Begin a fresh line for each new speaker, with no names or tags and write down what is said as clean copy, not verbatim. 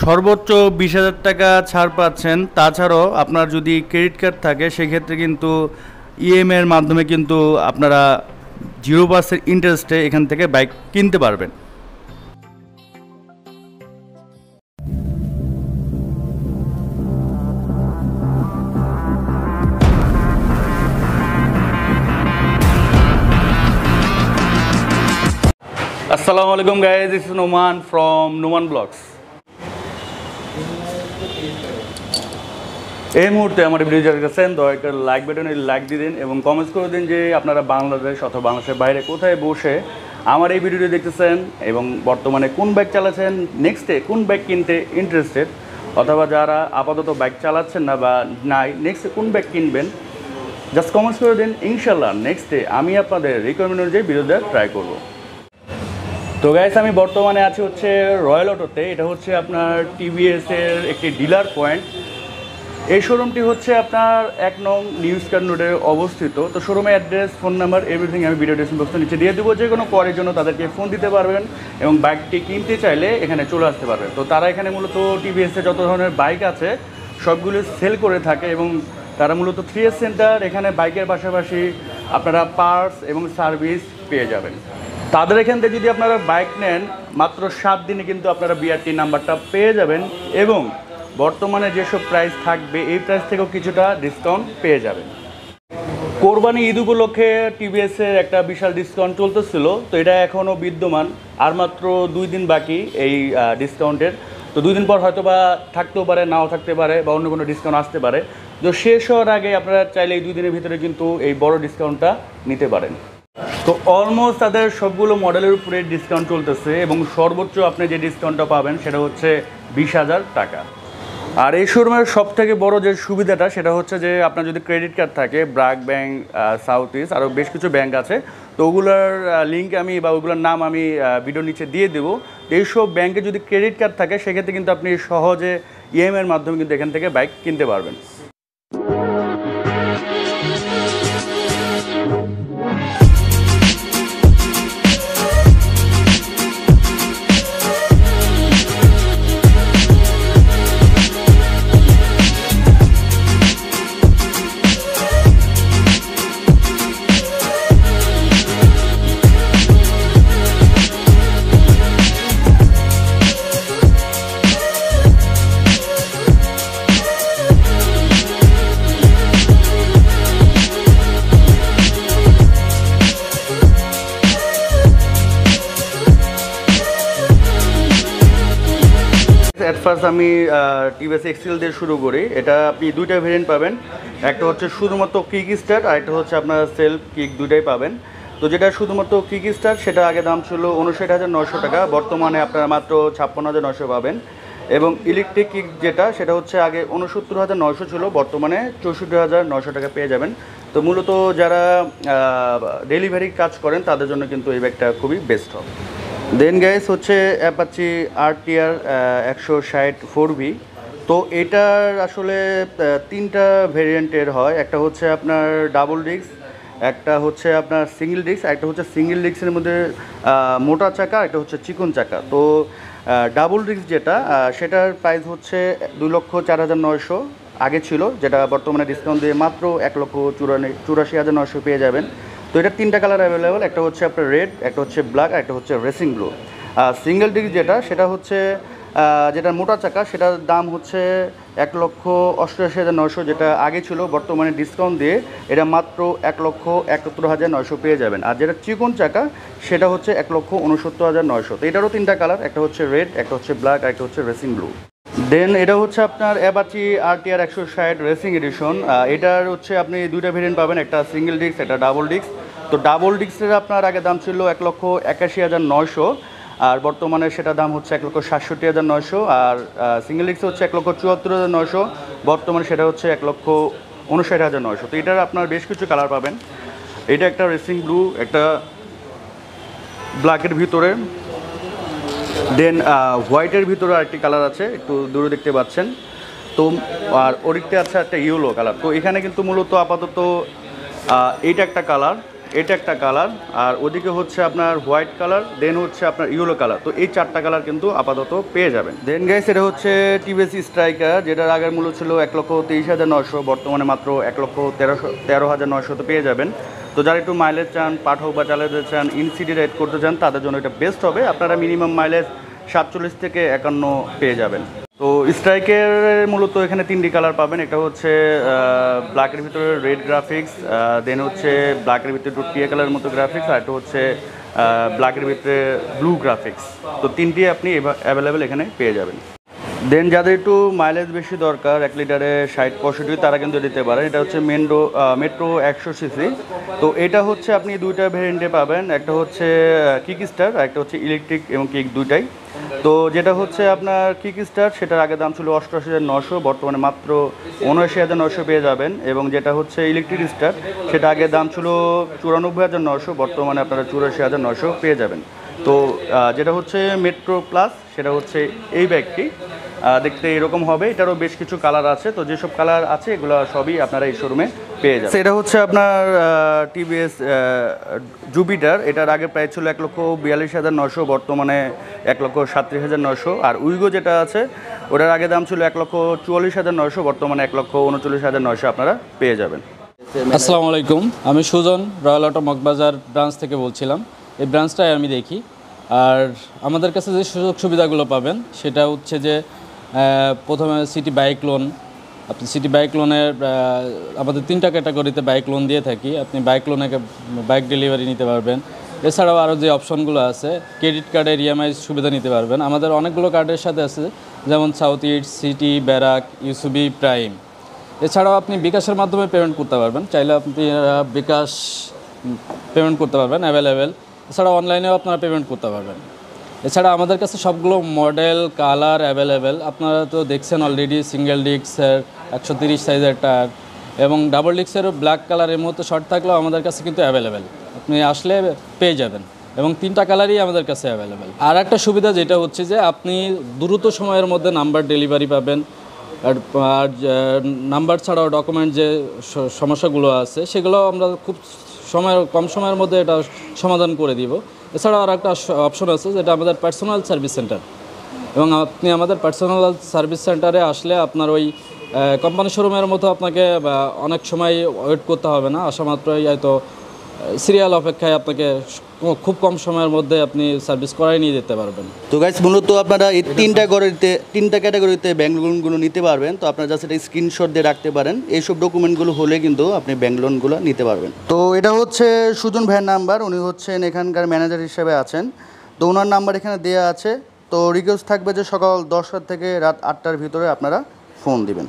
সর্বোচ্চ 20,000 টাকা ছাড় পাচ্ছেন। তাছাড়াও আপনার যদি ক্রেডিট কার্ড থাকে সেক্ষেত্রে কিন্তু ইএমআই এর মাধ্যমে কিন্তু আপনারা 0% ইন্টারেস্টে এখান থেকে বাইক কিনতে পারবেন। আসসালামু আলাইকুম guys, this is Noman from Noman blogs. এই মুহূর্তে আমার ভিডিও যারা দেখছেন দয়া করে লাইক বাটনে লাইক দিয়ে দিন এবং কমেন্টস করে দিন যে আপনারা বাংলাদেশ অথবা বাংলাদেশের বাইরে কোথায় বসে আমার এই ভিডিওটি দেখতেছেন এবং বর্তমানে কোন বাইক চালাচ্ছেন, নেক্সটে কোন বাইক কিনতে ইন্টারেস্টেড, অথবা যারা আপাতত বাইক চালাচ্ছেন না বা নাই নেক্সটে কোন বাইক কিনবেন, জাস্ট কমেন্টস করে দিন। ইনশাল্লাহ নেক্সটে আমি আপনাদের রিকমেন্ড অনুযায়ী ভিডিও দেওয়ার ট্রাই করবো। তো গাইস, আমি বর্তমানে আছি হচ্ছে রয়্যাল অটোতে। এটা হচ্ছে আপনার টিভিএসের একটি ডিলার পয়েন্ট। এই শোরুমটি হচ্ছে আপনার 1 নং নিউ স্টার রোডে অবস্থিত। তো শোরুমের অ্যাড্রেস, ফোন নাম্বার, এভরিথিং আমি ভিডিও ডেসক্রিপশন বক্সে নিচে দিয়ে দেবো। যে কোনো কোয়ারির জন্য তাদেরকে ফোন দিতে পারবেন এবং বাইকটি কিনতে চাইলে এখানে চলে আসতে পারবেন। তো তারা এখানে মূলত টিভিএসের যত ধরনের বাইক আছে সবগুলো সেল করে থাকে এবং তারা মূলত 3S সেন্টার, এখানে বাইকের পাশাপাশি আপনারা পার্টস এবং সার্ভিস পেয়ে যাবেন। তাদের এখান থেকে যদি আপনারা বাইক নেন মাত্র 7 দিনে কিন্তু আপনারা বিআরটি নাম্বারটা পেয়ে যাবেন এবং বর্তমানে যেসব প্রাইস থাকবে এই প্রাইস থেকেও কিছুটা ডিসকাউন্ট পেয়ে যাবেন। কোরবানি ঈদ উপলক্ষে টিভিএসের একটা বিশাল ডিসকাউন্ট চলতেছিল, তো এটা এখনও বিদ্যমান। আর মাত্র 2 দিন বাকি এই ডিসকাউন্টের। তো 2 দিন পর হয়তো বা থাকতেও পারে, নাও থাকতে পারে, বা অন্য কোনো ডিসকাউন্ট আসতে পারে। তো শেষ হওয়ার আগে আপনারা চাইলে এই 2 দিনের ভিতরে কিন্তু এই বড় ডিসকাউন্টটা নিতে পারেন। তো অলমোস্ট তাদের সবগুলো মডেলের উপরে ডিসকাউন্ট চলতেছে এবং সর্বোচ্চ আপনি যে ডিসকাউন্টটা পাবেন সেটা হচ্ছে 20,000 টাকা। আর এই শোরুমের সবথেকে বড় যে সুবিধাটা সেটা হচ্ছে যে আপনার যদি ক্রেডিট কার্ড থাকে, ব্র্যাক ব্যাংক, সাউথ ইস্ট, আরও বেশ কিছু ব্যাংক আছে, তো ওগুলোর লিঙ্ক আমি বা ওগুলোর নাম আমি ভিডিওর নিচে দিয়ে দেবো। এইসব ব্যাংকে যদি ক্রেডিট কার্ড থাকে সেক্ষেত্রে কিন্তু আপনি সহজে ইএমআইয়ের মাধ্যমে কিন্তু এখান থেকে বাইক কিনতে পারবেন। অ্যাট ফার্স্ট আমি টিভিএস এক্সেল দিয়ে শুরু করি। এটা আপনি 2টা ভেরিয়েন্ট পাবেন, একটা হচ্ছে শুধুমাত্র কিক স্টার্ট আর একটা হচ্ছে আপনার সেলফ কিক, 2টাই পাবেন। তো যেটা শুধুমাত্র কিক স্টার্ট সেটা আগে দাম ছিল 59,900 টাকা, বর্তমানে আপনারা মাত্র 56,900 পাবেন। এবং ইলেকট্রিক কিক যেটা সেটা হচ্ছে আগে 69,900 ছিল, বর্তমানে 64,900 টাকা পেয়ে যাবেন। তো মূলত যারা ডেলিভারি কাজ করেন তাদের জন্য কিন্তু এই ব্যাগটা খুবই বেস্ট হবে। দেন গাইস হচ্ছে অ্যাপাচি RTR 160 4V। তো এটার আসলে 3টা ভেরিয়েন্টের হয়। একটা হচ্ছে আপনার ডাবল ডিস্ক, একটা হচ্ছে আপনার সিঙ্গেল ডিস্ক, একটা হচ্ছে সিঙ্গেল ডিস্কের মধ্যে মোটা চাকা, একটা হচ্ছে চিকন চাকা। তো ডাবল ডিস্ক যেটা সেটার প্রাইস হচ্ছে 2,04,900 আগে ছিল, যেটা বর্তমানে ডিসকাউন্ট দিয়ে মাত্র 1,84,900 পেয়ে যাবেন। তো এটা 3টা কালার অ্যাভেলেবেল, একটা হচ্ছে আপনার রেড, একটা হচ্ছে ব্ল্যাক, একটা হচ্ছে রেসিং ব্লু। সিঙ্গেল ডিস্ক যেটা সেটা হচ্ছে যেটা মোটা চাকা সেটার দাম হচ্ছে 1,88,900, যেটা আগে ছিল, বর্তমানে ডিসকাউন্ট দিয়ে এটা মাত্র 1,71,900 পেয়ে যাবেন। আর যেটা চিকন চাকা সেটা হচ্ছে 1,69,900। তো এটারও 3টা কালার, একটা হচ্ছে রেড, একটা হচ্ছে ব্ল্যাক, একটা হচ্ছে রেসিং ব্লু। দেন এটা হচ্ছে আপনার অ্যাপাচি RTR 160 রেসিং এডিশন। এটার হচ্ছে আপনি 2টা ভেরিয়েন্ট পাবেন, একটা সিঙ্গেল ডিস্ক, একটা ডাবল ডিস্ক। তো ডাবল ডিস্কের আপনার আগে দাম ছিল 1,81,900 আর বর্তমানে সেটা দাম হচ্ছে 1,67,900। আর সিঙ্গেল ডিস্ক হচ্ছে 1,74,900, বর্তমানে সেটা হচ্ছে 1,59,900। তো এটার আপনার বেশ কিছু কালার পাবেন। এটা একটা রেসিং ব্লু, একটা ব্ল্যাকের ভিতরে, দেন হোয়াইটের ভিতরে আরেকটি কালার আছে, একটু দূরে দেখতে পাচ্ছেন। তো আর ওরিকতে আছে একটা ইয়েলো কালার। তো এখানে কিন্তু মূলত আপাতত এইটা একটা কালার, এটা একটা কালার, আর ওদিকে হচ্ছে আপনার হোয়াইট কালার, দেন হচ্ছে আপনার ইয়েলো কালার। তো এই 4টা কালার কিন্তু আপাতত পেয়ে যাবেন। দেন গাইস এটা হচ্ছে টিভিএস স্ট্রাইকার, যেটার আগের মূল্য ছিল 1,23,900, বর্তমানে মাত্র 1,13,900 পেয়ে যাবেন। তো যারা একটু মাইলেজ চান, পাঠক বা চালাতে চান, ইনসিটি রাইড করতে চান, তাদের জন্য এটা বেস্ট হবে। আপনারা মিনিমাম মাইলেজ 47 থেকে 51 পেয়ে যাবেন। তো স্ট্রাইকের মূলত এখানে 3টি কালার পাবেন। একটা হচ্ছে ব্ল্যাকের ভিতরে রেড গ্রাফিক্স, দেন হচ্ছে ব্ল্যাকের ভিতরে একটু টিয়া কালারের মতো গ্রাফিক্স, আর একটা হচ্ছে ব্ল্যাকের ভিতরে ব্লু গ্রাফিক্স। তো 3টি আপনি অ্যাভেলেবেল এখানে পেয়ে যাবেন। দেন যাদের একটু মাইলেজ বেশি দরকার, 1 লিটারে 60-65, তারা কিন্তু দিতে পারেন। এটা হচ্ছে মেট্রো 100 সিসি। তো এটা হচ্ছে আপনি 2টা ভ্যারিয়েন্টে পাবেন, একটা হচ্ছে কিক স্টার আর একটা হচ্ছে ইলেকট্রিক এবং কিক দুইটাই। তো যেটা হচ্ছে আপনার কিক স্টার, সেটার আগে দাম ছিল 88,900, বর্তমানে মাত্র 79,900 পেয়ে যাবেন। এবং যেটা হচ্ছে ইলেকট্রিক স্টার, সেটা আগে দাম ছিল 94,900, বর্তমানে আপনারা 84,900 পেয়ে যাবেন। তো যেটা হচ্ছে মেট্রো প্লাস, সেটা হচ্ছে এই ব্যাগটি দেখতে এরকম হবে। এটারও বেশ কিছু কালার আছে। তো যেসব কালার আছে এগুলো সবই আপনারা এই শোরুমে পেয়ে যাবেন। এটা হচ্ছে আপনার টিভিএস জুপিটার। এটার আগে প্রাইস ছিল 1,42,900, বর্তমানে 1,37,900। আর উইগো যেটা আছে, ওটার আগে দাম ছিল 1,44,900, বর্তমানে 1,39,900 আপনারা পেয়ে যাবেন।
আসসালামু আলাইকুম, আমি Sujon, royal auto Moghbazar branch থেকে বলছিলাম। এই ব্রাঞ্চটাই আমি দেখি। আর আমাদের কাছে যে সুযোগ সুবিধাগুলো পাবেন সেটা হচ্ছে যে প্রথমে সিটি বাইক লোন। আপনি সিটি বাইক লোনের আমাদের 3টা ক্যাটাগরিতে বাইক লোন দিয়ে থাকি। আপনি বাইক লোনে বাইক ডেলিভারি নিতে পারবেন। এছাড়াও আরও যে অপশনগুলো আছে, ক্রেডিট কার্ডের ইএমআই সুবিধা নিতে পারবেন। আমাদের অনেকগুলো কার্ডের সাথে আছে, যেমন South East, City, BRAC, UCB, Prime. এছাড়াও আপনি বিকাশের মাধ্যমে পেমেন্ট করতে পারবেন, চাইলে আপনি বিকাশ পেমেন্ট করতে পারবেন অ্যাভেলেবেল। এছাড়া অনলাইনেও আপনারা পেমেন্ট করতে পারবেন। এছাড়া আমাদের কাছে সবগুলো মডেল, কালার অ্যাভেলেবেল। আপনারা তো দেখছেন অলরেডি, সিঙ্গেল ডিস্কের 130 সাইজের টায়ার এবং ডাবল ডিস্কেরও ব্ল্যাক কালার এই মুহূর্তে শর্ট থাকলেও আমাদের কাছে কিন্তু অ্যাভেলেবেল, আপনি আসলে পেয়ে যাবেন। এবং 3টা কালারই আমাদের কাছে অ্যাভেলেবেল। আর একটা সুবিধা যেটা হচ্ছে যে আপনি দ্রুত সময়ের মধ্যে নাম্বার ডেলিভারি পাবেন। আর নাম্বার ছাড়াও ডকুমেন্ট যে সমস্যাগুলো আছে সেগুলো আমরা খুব কম সময়ের মধ্যে এটা সমাধান করে দিব। এছাড়াও আর একটা অপশন আছে, যেটা আমাদের পার্সোনাল সার্ভিস সেন্টার। এবং আপনি আমাদের পার্সোনাল সার্ভিস সেন্টারে আসলে আপনার ওই কোম্পানি শোরুমের মতো আপনাকে অনেক সময় ওয়েট করতে হবে না। আসা মাত্রই হয়তো সিরিয়াল অপেক্ষায় আপনাকে খুব কম সময়ের মধ্যে আপনি সার্ভিস করাই নিয়ে যেতে পারবেন।
তো গাইস, মূলত আপনারা এই 3টা ক্যাটাগরিতে ব্যাংক লোনগুলো নিতে পারবেন। তো আপনারা জাস্ট এটা স্ক্রিনশট দিয়ে রাখতে পারেন। এইসব ডকুমেন্টগুলো হলে কিন্তু আপনি ব্যাংক লোনগুলো নিতে পারবেন। তো এটা হচ্ছে সুজন ভাইয়ের নাম্বার, উনি হচ্ছেন এখানকার ম্যানেজার হিসেবে আছেন। তো ওনার নাম্বার এখানে দেওয়া আছে। তো রিকোয়েস্ট থাকবে যে সকাল 10টা থেকে রাত 8টার ভিতরে আপনারা ফোন দিবেন।